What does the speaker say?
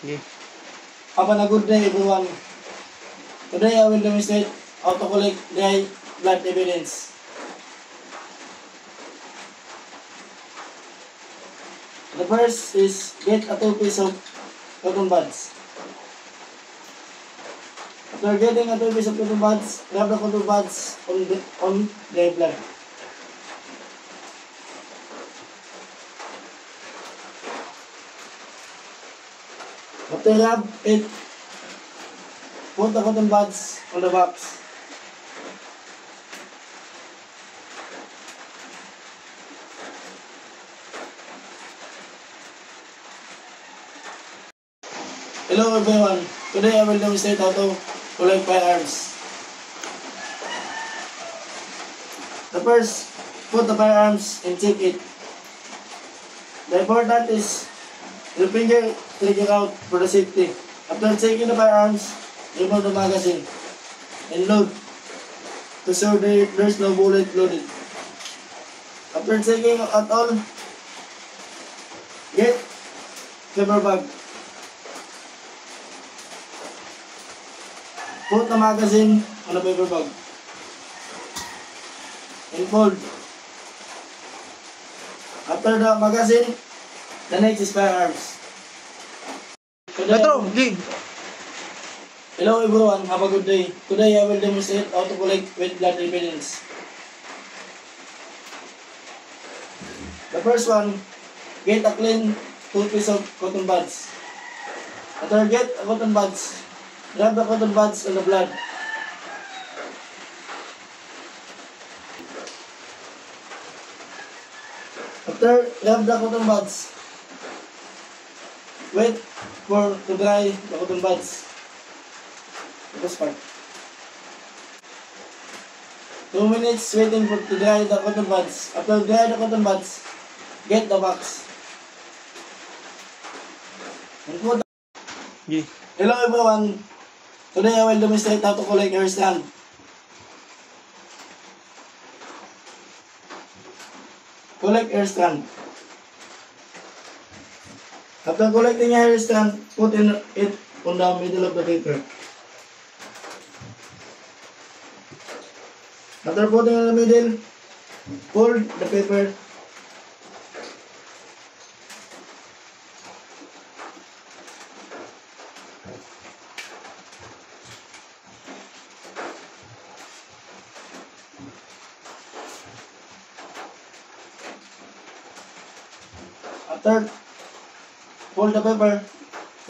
Okay. Have a good day, everyone. Today I will demonstrate how to collect dry blood evidence. The first is get a 2 piece of cotton buds. After getting a 2 piece of cotton buds, rub the cotton buds on dry blood. After rub it, put the cotton buds on the box. Hello everyone, today I will demonstrate how to collect firearms. The first, put the firearms and check it. The important is your finger take it out for the safety. After checking the firearms, remove the magazine and load to show there's no bullet loaded. After checking at all, get paper bag. Put the magazine on the paper bag and fold. After the magazine, the next is firearms. Petro, G. Hello everyone, have a good day. Today I will demonstrate how to collect wet blood evidence. The first one, get a clean 2 piece of cotton buds. After get a cotton buds, rub the cotton buds on the blood. After rub the cotton buds, wait for to dry the cotton buds. This part. 2 minutes waiting for to dry the cotton buds. After dry the cotton buds, get the box. And put G. Hello everyone. Today I will demonstrate how to collect hair strand. Collect hair strand. After collecting a hair strand, put it on the middle of the paper. After putting in the middle, fold the paper. After fold the paper,